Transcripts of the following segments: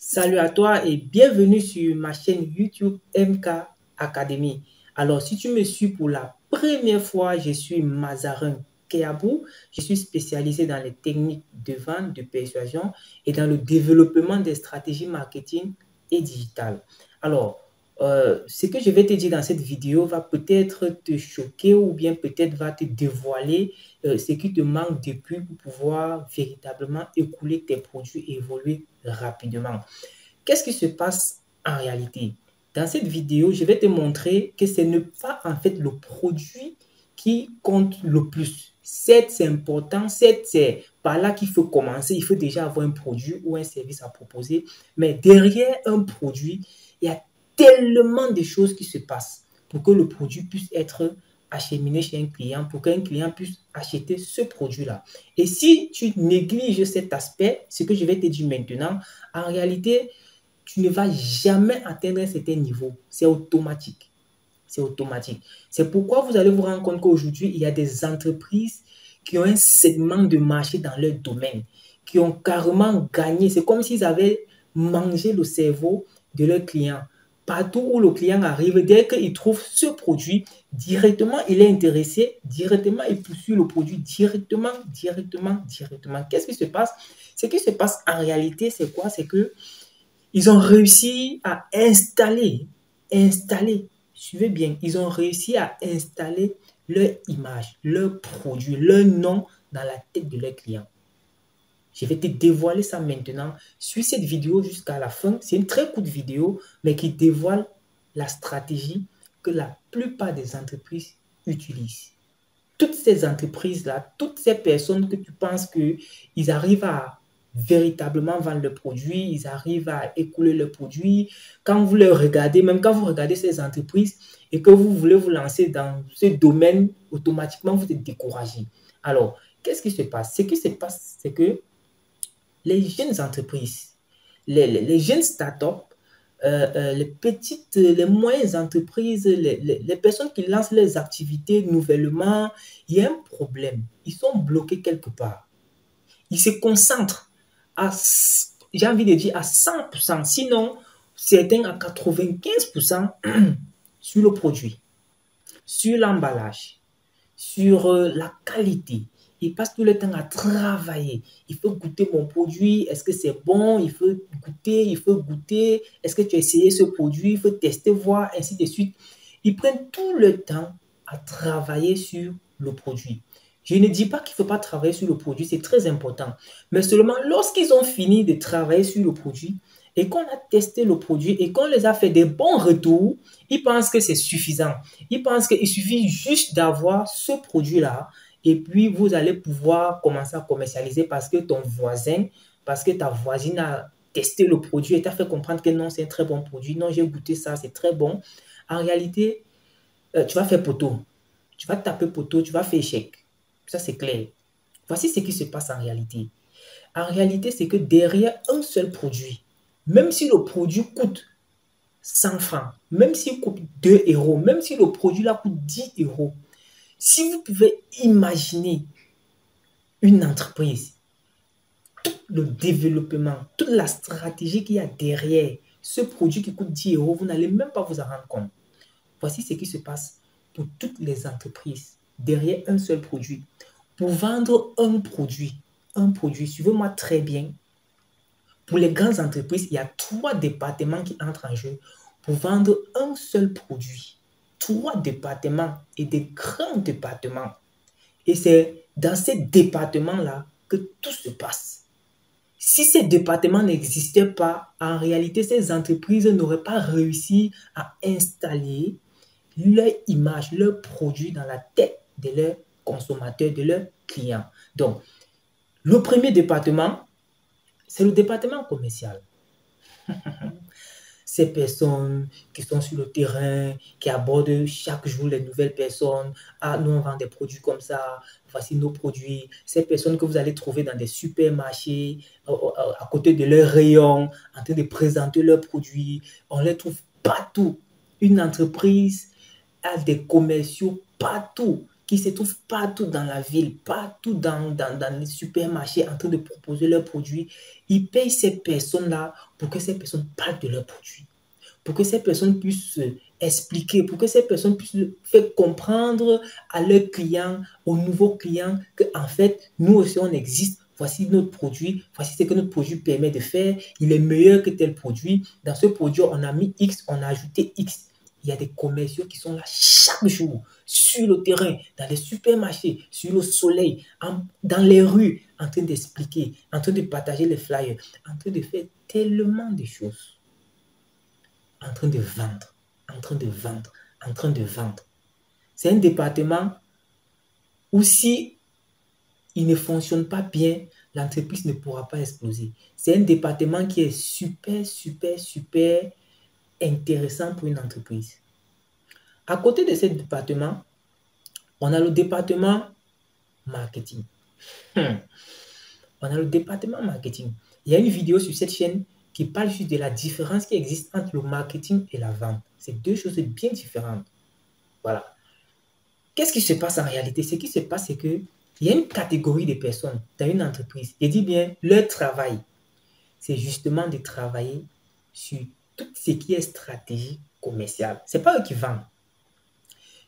Salut à toi et bienvenue sur ma chaîne YouTube MK Academy. Alors, si tu me suis pour la première fois, je suis Mazarin Keabou. Je suis spécialisé dans les techniques de vente, de persuasion et dans le développement des stratégies marketing et digitales. Alors, ce que je vais te dire dans cette vidéo va peut-être te choquer ou bien peut-être va te dévoiler ce qui te manque depuis pour pouvoir véritablement écouler tes produits et évoluer rapidement. Qu'est-ce qui se passe en réalité? Dans cette vidéo, je vais te montrer que ce n'est pas en fait le produit qui compte le plus. Certes, c'est important, certes, c'est par là qu'il faut commencer. Il faut déjà avoir un produit ou un service à proposer. Mais derrière un produit, il y a tellement de choses qui se passent pour que le produit puisse être acheminé chez un client, pour qu'un client puisse acheter ce produit-là. Et si tu négliges cet aspect, ce que je vais te dire maintenant, en réalité, tu ne vas jamais atteindre un certain niveau. C'est automatique. C'est automatique. C'est pourquoi vous allez vous rendre compte qu'aujourd'hui, il y a des entreprises qui ont un segment de marché dans leur domaine, qui ont carrément gagné. C'est comme s'ils avaient mangé le cerveau de leurs clients. Partout où le client arrive, dès qu'il trouve ce produit, directement, il est intéressé, directement, il poursuit le produit directement. Qu'est-ce qui se passe? Ce qui se passe en réalité, c'est quoi? C'est que ils ont réussi à installer, suivez bien, ils ont réussi à installer leur image, leur produit, leur nom dans la tête de leurs clients. Je vais te dévoiler ça maintenant. Suis cette vidéo jusqu'à la fin. C'est une très courte vidéo, mais qui dévoile la stratégie que la plupart des entreprises utilisent. Toutes ces entreprises-là, toutes ces personnes que tu penses qu'ils arrivent à véritablement vendre le produit, ils arrivent à écouler le produit. Quand vous les regardez, même quand vous regardez ces entreprises et que vous voulez vous lancer dans ce domaine, automatiquement, vous êtes découragé. Alors, qu'est-ce qui se passe? Ce qui se passe, c'est que les jeunes entreprises, les jeunes startups, les petites, les moyennes entreprises, les personnes qui lancent les activités nouvellement, il y a un problème. Ils sont bloqués quelque part. Ils se concentrent à, j'ai envie de dire, à 100%, sinon certains à 95% sur le produit, sur l'emballage, sur la qualité. Il passe tout le temps à travailler. Il faut goûter mon produit. Est-ce que c'est bon? Il faut goûter, il faut goûter. Est-ce que tu as essayé ce produit? Il faut tester, voir, ainsi de suite. Ils prennent tout le temps à travailler sur le produit. Je ne dis pas qu'il ne faut pas travailler sur le produit, c'est très important. Mais seulement lorsqu'ils ont fini de travailler sur le produit et qu'on a testé le produit et qu'on les a fait des bons retours, ils pensent que c'est suffisant. Ils pensent qu'il suffit juste d'avoir ce produit-là et puis vous allez pouvoir commencer à commercialiser parce que ton voisin, parce que ta voisine a testé le produit et t'a fait comprendre que non, c'est un très bon produit. Non, j'ai goûté ça, c'est très bon. En réalité, tu vas faire poteau. Tu vas taper poteau, tu vas faire échec. Ça, c'est clair. Voici ce qui se passe en réalité. En réalité, c'est que derrière un seul produit, même si le produit coûte 100 francs, même s'il coûte 2 euros, même si le produit là coûte 10 euros, si vous pouvez imaginer une entreprise, tout le développement, toute la stratégie qu'il y a derrière ce produit qui coûte 10 euros, vous n'allez même pas vous en rendre compte. Voici ce qui se passe pour toutes les entreprises derrière un seul produit. Pour vendre un produit, suivez-moi très bien. Pour les grandes entreprises, il y a 3 départements qui entrent en jeu pour vendre un seul produit. 3 départements et des grands départements. Et c'est dans ces départements-là que tout se passe. Si ces départements n'existaient pas, en réalité, ces entreprises n'auraient pas réussi à installer leur image, leur produit dans la tête de leurs consommateurs, de leurs clients. Donc, le premier département, c'est le département commercial. Ces personnes qui sont sur le terrain, qui abordent chaque jour les nouvelles personnes. Ah, nous, on vend des produits comme ça. Voici nos produits. Ces personnes que vous allez trouver dans des supermarchés, à côté de leurs rayons, en train de présenter leurs produits. On les trouve partout. Une entreprise a des commerciaux partout. qui se trouvent partout dans la ville, partout dans les supermarchés en train de proposer leurs produits. Ils payent ces personnes-là pour que ces personnes parlent de leurs produits, pour que ces personnes puissent expliquer, pour que ces personnes puissent faire comprendre à leurs clients, aux nouveaux clients, qu'en fait, nous aussi, on existe. Voici notre produit, voici ce que notre produit permet de faire. Il est meilleur que tel produit. Dans ce produit, on a mis X, on a ajouté X. Il y a des commerciaux qui sont là chaque jour, sur le terrain, dans les supermarchés, sur le soleil, dans les rues, en train d'expliquer, en train de partager les flyers, en train de faire tellement de choses, en train de vendre, en train de vendre, en train de vendre. C'est un département où si il ne fonctionne pas bien, l'entreprise ne pourra pas exploser. C'est un département qui est super, super, super intéressant pour une entreprise. À côté de ce département, on a le département marketing. On a le département marketing. Il y a une vidéo sur cette chaîne qui parle juste de la différence qui existe entre le marketing et la vente. C'est deux choses bien différentes. Voilà. Qu'est-ce qui se passe en réalité? Ce qui se passe, c'est qu'il y a une catégorie de personnes dans une entreprise. Je dis bien, leur travail, c'est justement de travailler sur tout ce qui est stratégie commerciale. Ce n'est pas eux qui vendent.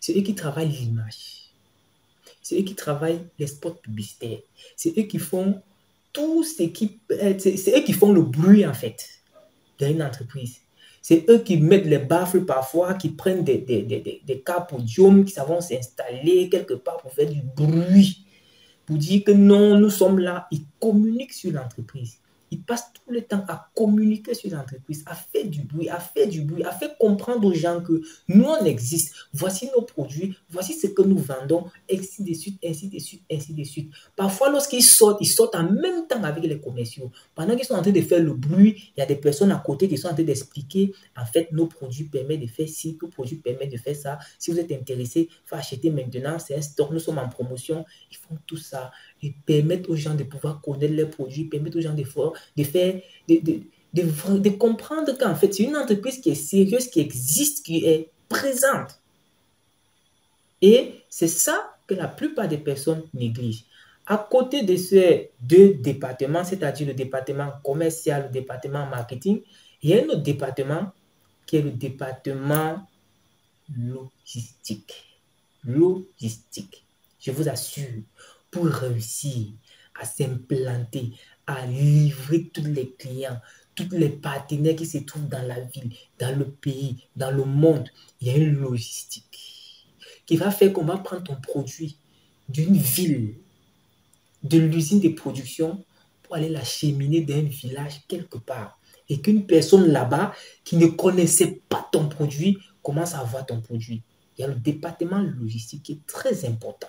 C'est eux qui travaillent l'image. C'est eux qui travaillent les spots publicitaires. C'est eux qui font tout ce qui... C'est eux qui font le bruit, en fait, dans une entreprise. C'est eux qui mettent les baffles parfois, qui prennent des cas podium, qui savent s'installer quelque part pour faire du bruit. Pour dire que non, nous sommes là. Ils communiquent sur l'entreprise. Ils passent tout le temps à communiquer sur l'entreprise, à faire du bruit, à faire comprendre aux gens que nous, on existe. Voici nos produits, voici ce que nous vendons, ainsi de suite, ainsi de suite, ainsi de suite. Parfois, lorsqu'ils sortent, ils sortent en même temps avec les commerciaux. Pendant qu'ils sont en train de faire le bruit, il y a des personnes à côté qui sont en train d'expliquer, en fait, nos produits permettent de faire ci, nos produits permettent de faire ça. Si vous êtes intéressé, il faut acheter maintenant, c'est un stock, nous sommes en promotion. Ils font tout ça. Ils permettent aux gens de pouvoir connaître leurs produits, permettent aux gens de comprendre qu'en fait, c'est une entreprise qui est sérieuse, qui existe, qui est présente. Et c'est ça que la plupart des personnes négligent. À côté de ces deux départements, c'est-à-dire le département commercial, le département marketing, il y a un autre département qui est le département logistique. Logistique. Je vous assure, pour réussir à s'implanter, à livrer tous les clients, tous les partenaires qui se trouvent dans la ville, dans le pays, dans le monde, il y a une logistique qui va faire qu'on va prendre ton produit d'une ville, de l'usine de production, pour aller l'acheminer dans un village quelque part. Et qu'une personne là-bas qui ne connaissait pas ton produit commence à voir ton produit. Il y a le département logistique qui est très important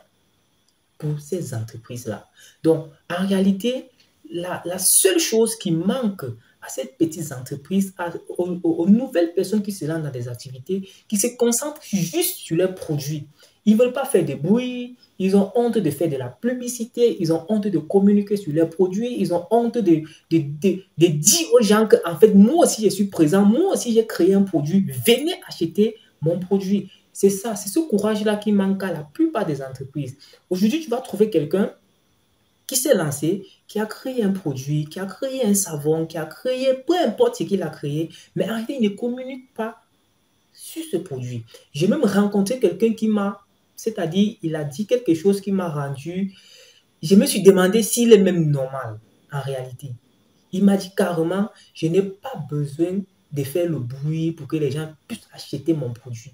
pour ces entreprises-là. Donc, en réalité, la seule chose qui manque à ces petites entreprises, aux nouvelles personnes qui se lancent dans des activités, qui se concentrent juste sur leurs produits. Ils ne veulent pas faire de bruit, ils ont honte de faire de la publicité, ils ont honte de communiquer sur leurs produits, ils ont honte de dire aux gens que, en fait, moi aussi je suis présent, moi aussi j'ai créé un produit, venez acheter mon produit. C'est ça, c'est ce courage-là qui manque à la plupart des entreprises. Aujourd'hui, tu vas trouver quelqu'un qui s'est lancé, qui a créé un produit, qui a créé un savon, qui a créé, peu importe ce qu'il a créé, mais en réalité, il ne communique pas sur ce produit. J'ai même rencontré quelqu'un qui m'a, c'est-à-dire, il a dit quelque chose qui m'a rendu, je me suis demandé s'il est même normal, en réalité. Il m'a dit carrément, je n'ai pas besoin de faire le bruit pour que les gens puissent acheter mon produit.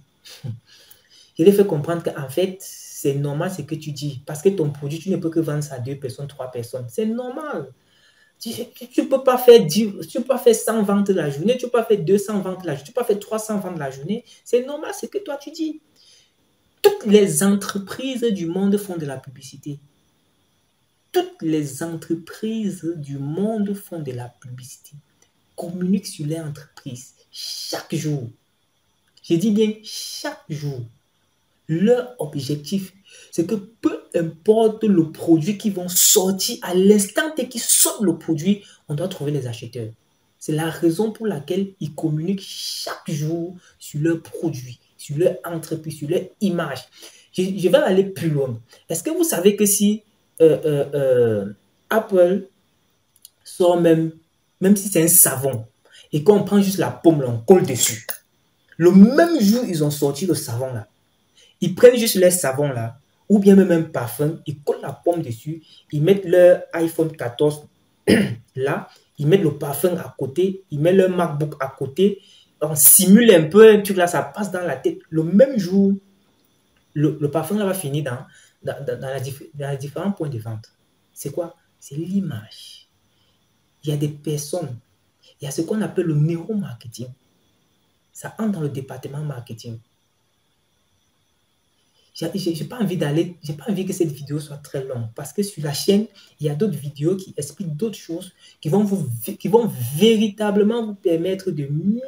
Je lui ai fait comprendre qu'en fait, c'est normal ce que tu dis. Parce que ton produit, tu ne peux que vendre ça à 2 personnes, 3 personnes. C'est normal. Tu ne peux pas faire 100 ventes la journée, tu ne peux pas faire 200 ventes la journée, tu ne peux pas faire 300 ventes la journée. C'est normal ce que toi tu dis. Toutes les entreprises du monde font de la publicité. Toutes les entreprises du monde font de la publicité. Communiquent sur les entreprises chaque jour. Je dis bien chaque jour. Leur objectif, c'est que peu importe le produit qui vont sortir, à l'instant qu'ils sortent le produit, on doit trouver les acheteurs. C'est la raison pour laquelle ils communiquent chaque jour sur leurs produits, sur leur entreprise, sur leur image. Je vais aller plus loin. Est-ce que vous savez que si Apple sort même si c'est un savon, et qu'on prend juste la pomme, là, on colle dessus. Le même jour, ils ont sorti le savon là. Ils prennent juste leur savon là, ou bien même un parfum, ils collent la pomme dessus, ils mettent leur iPhone 14 là, ils mettent le parfum à côté, ils mettent leur MacBook à côté, on simule un peu un truc là, ça passe dans la tête. Le même jour, le parfum là va finir dans les différents points de vente. C'est quoi? C'est l'image. Il y a des personnes, il y a ce qu'on appelle le neuromarketing. Ça entre dans le département marketing. J'ai pas envie que cette vidéo soit très longue parce que sur la chaîne, il y a d'autres vidéos qui expliquent d'autres choses qui vont véritablement vous permettre de mieux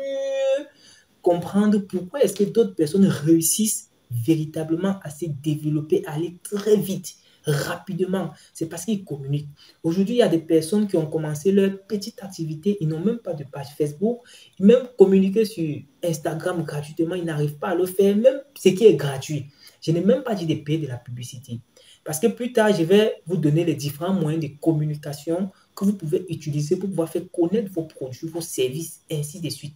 comprendre pourquoi est-ce que d'autres personnes réussissent véritablement à se développer, à aller très vite, rapidement. C'est parce qu'ils communiquent. Aujourd'hui, il y a des personnes qui ont commencé leur petite activité, ils n'ont même pas de page Facebook, même communiquer sur Instagram gratuitement, ils n'arrivent pas à le faire, même ce qui est gratuit. Je n'ai même pas dit de payer de la publicité. Parce que plus tard, je vais vous donner les différents moyens de communication que vous pouvez utiliser pour pouvoir faire connaître vos produits, vos services, ainsi de suite.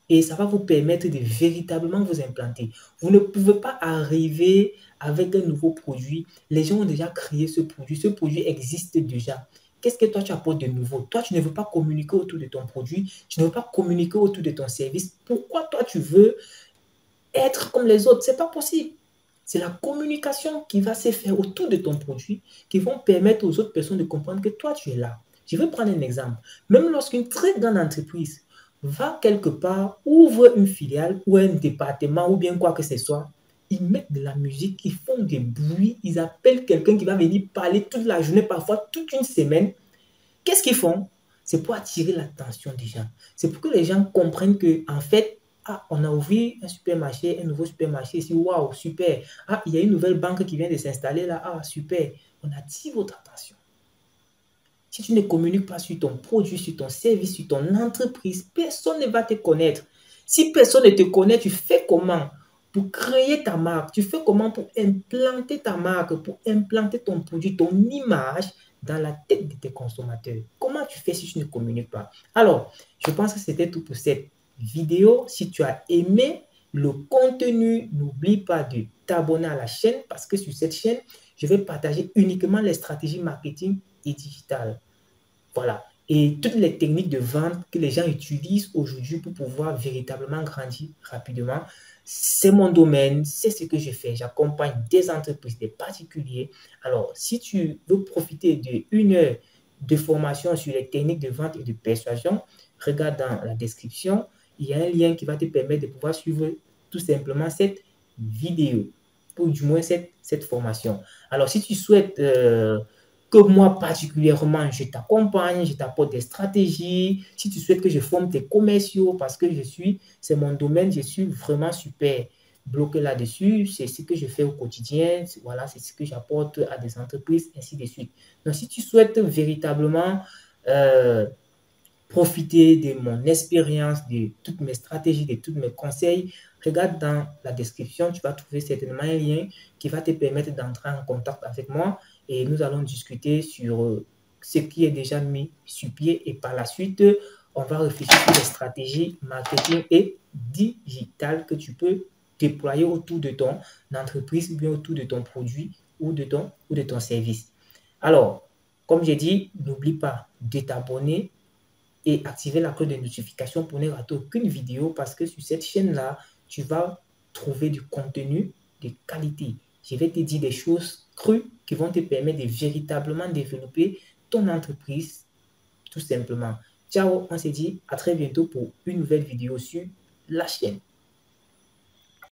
Et ça va vous permettre de véritablement vous implanter. Vous ne pouvez pas arriver avec un nouveau produit. Les gens ont déjà créé ce produit. Ce produit existe déjà. Qu'est-ce que toi tu apportes de nouveau? Toi, tu ne veux pas communiquer autour de ton produit. Tu ne veux pas communiquer autour de ton service. Pourquoi toi, tu veux être comme les autres? Ce n'est pas possible. C'est la communication qui va se faire autour de ton produit qui vont permettre aux autres personnes de comprendre que toi, tu es là. Je vais prendre un exemple. Même lorsqu'une très grande entreprise va quelque part, ouvre une filiale ou un département ou bien quoi que ce soit, ils mettent de la musique, ils font des bruits, ils appellent quelqu'un qui va venir parler toute la journée, parfois toute une semaine. Qu'est-ce qu'ils font? C'est pour attirer l'attention des gens. C'est pour que les gens comprennent que, en fait, ah, on a ouvert un supermarché, un nouveau supermarché ici, waouh, super. Ah, il y a une nouvelle banque qui vient de s'installer là, ah, super. On attire votre attention. Si tu ne communiques pas sur ton produit, sur ton service, sur ton entreprise, personne ne va te connaître. Si personne ne te connaît, tu fais comment pour créer ta marque? Tu fais comment pour implanter ta marque, pour implanter ton produit, ton image dans la tête de tes consommateurs? Comment tu fais si tu ne communiques pas? Alors, je pense que c'était tout pour cette vidéo. Si tu as aimé le contenu, n'oublie pas de t'abonner à la chaîne parce que sur cette chaîne, je vais partager uniquement les stratégies marketing et digitales. Voilà. Et toutes les techniques de vente que les gens utilisent aujourd'hui pour pouvoir véritablement grandir rapidement, c'est mon domaine, c'est ce que je fais. J'accompagne des entreprises, des particuliers. Alors, si tu veux profiter d'une heure de formation sur les techniques de vente et de persuasion, regarde dans la description. Il y a un lien qui va te permettre de pouvoir suivre tout simplement cette vidéo, ou du moins cette formation. Alors, si tu souhaites que moi particulièrement, je t'accompagne, je t'apporte des stratégies. Si tu souhaites que je forme tes commerciaux parce que c'est mon domaine, je suis vraiment super bloqué là-dessus. C'est ce que je fais au quotidien. Voilà, c'est ce que j'apporte à des entreprises, ainsi de suite. Donc, si tu souhaites véritablement profiter de mon expérience, de toutes mes stratégies, de tous mes conseils, regarde dans la description, tu vas trouver certainement un lien qui va te permettre d'entrer en contact avec moi et nous allons discuter sur ce qui est déjà mis sur pied et par la suite, on va réfléchir sur les stratégies marketing et digitales que tu peux déployer autour de ton entreprise ou bien autour de ton produit ou de ton service. Alors, comme j'ai dit, n'oublie pas de t'abonner et activer la cloche de notification pour ne rater aucune vidéo parce que sur cette chaîne-là, tu vas trouver du contenu de qualité. Je vais te dire des choses crues qui vont te permettre de véritablement développer ton entreprise tout simplement. Ciao, on se dit à très bientôt pour une nouvelle vidéo sur la chaîne.